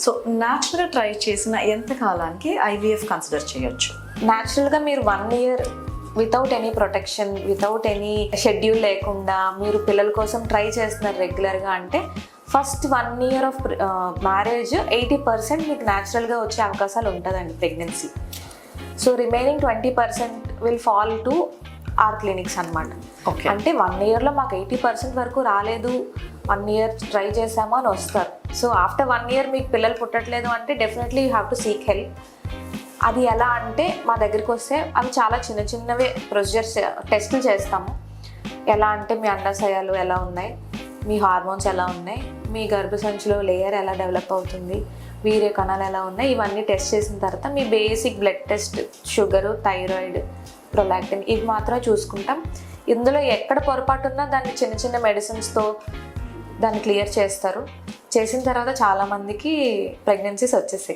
So natural try చేసిన ఎంత కాలానికి ఐవీఎఫ్ కన్సిడర్ చేయొచ్చు? న్యాచురల్గా మీరు 1 year without any protection, without any schedule లేకుండా మీరు పిల్లల కోసం ట్రై చేస్తున్నారు రెగ్యులర్గా అంటే ఫస్ట్ 1 year ఆఫ్ మ్యారేజ్ 80% మీకు న్యాచురల్గా వచ్చే అవకాశాలు ఉంటుందండి pregnancy. So remaining 20% will fall to our clinics అనమాట. ఓకే, అంటే 1 yearలో మాకు 80% వరకు రాలేదు, 1 year ట్రై చేసాము అని వస్తారు. సో ఆఫ్టర్ 1 year మీకు పిల్లలు పుట్టట్లేదు అంటే definitely you have to seek help. అది ఎలా అంటే మా దగ్గరికి వస్తే అవి చాలా చిన్న చిన్నవే ప్రొసీజర్స్, టెస్టులు చేస్తాము. ఎలా అంటే మీ అండాశయాలు ఎలా ఉన్నాయి, మీ హార్మోన్స్ ఎలా ఉన్నాయి, మీ గర్భసంచిలో లేయర్ ఎలా డెవలప్ అవుతుంది, వీర్య కణాలు ఎలా ఉన్నాయి, ఇవన్నీ టెస్ట్ చేసిన తర్వాత మీ basic blood test, sugar, thyroid, prolactin ఇవి మాత్రమే చూసుకుంటాం. ఇందులో ఎక్కడ పొరపాటు ఉన్నా దాన్ని చిన్న చిన్న మెడిసిన్స్తో దాన్ని క్లియర్ చేస్తారు. చేసిన తర్వాత చాలామందికి ప్రెగ్నెన్సీస్ వచ్చేసాయి.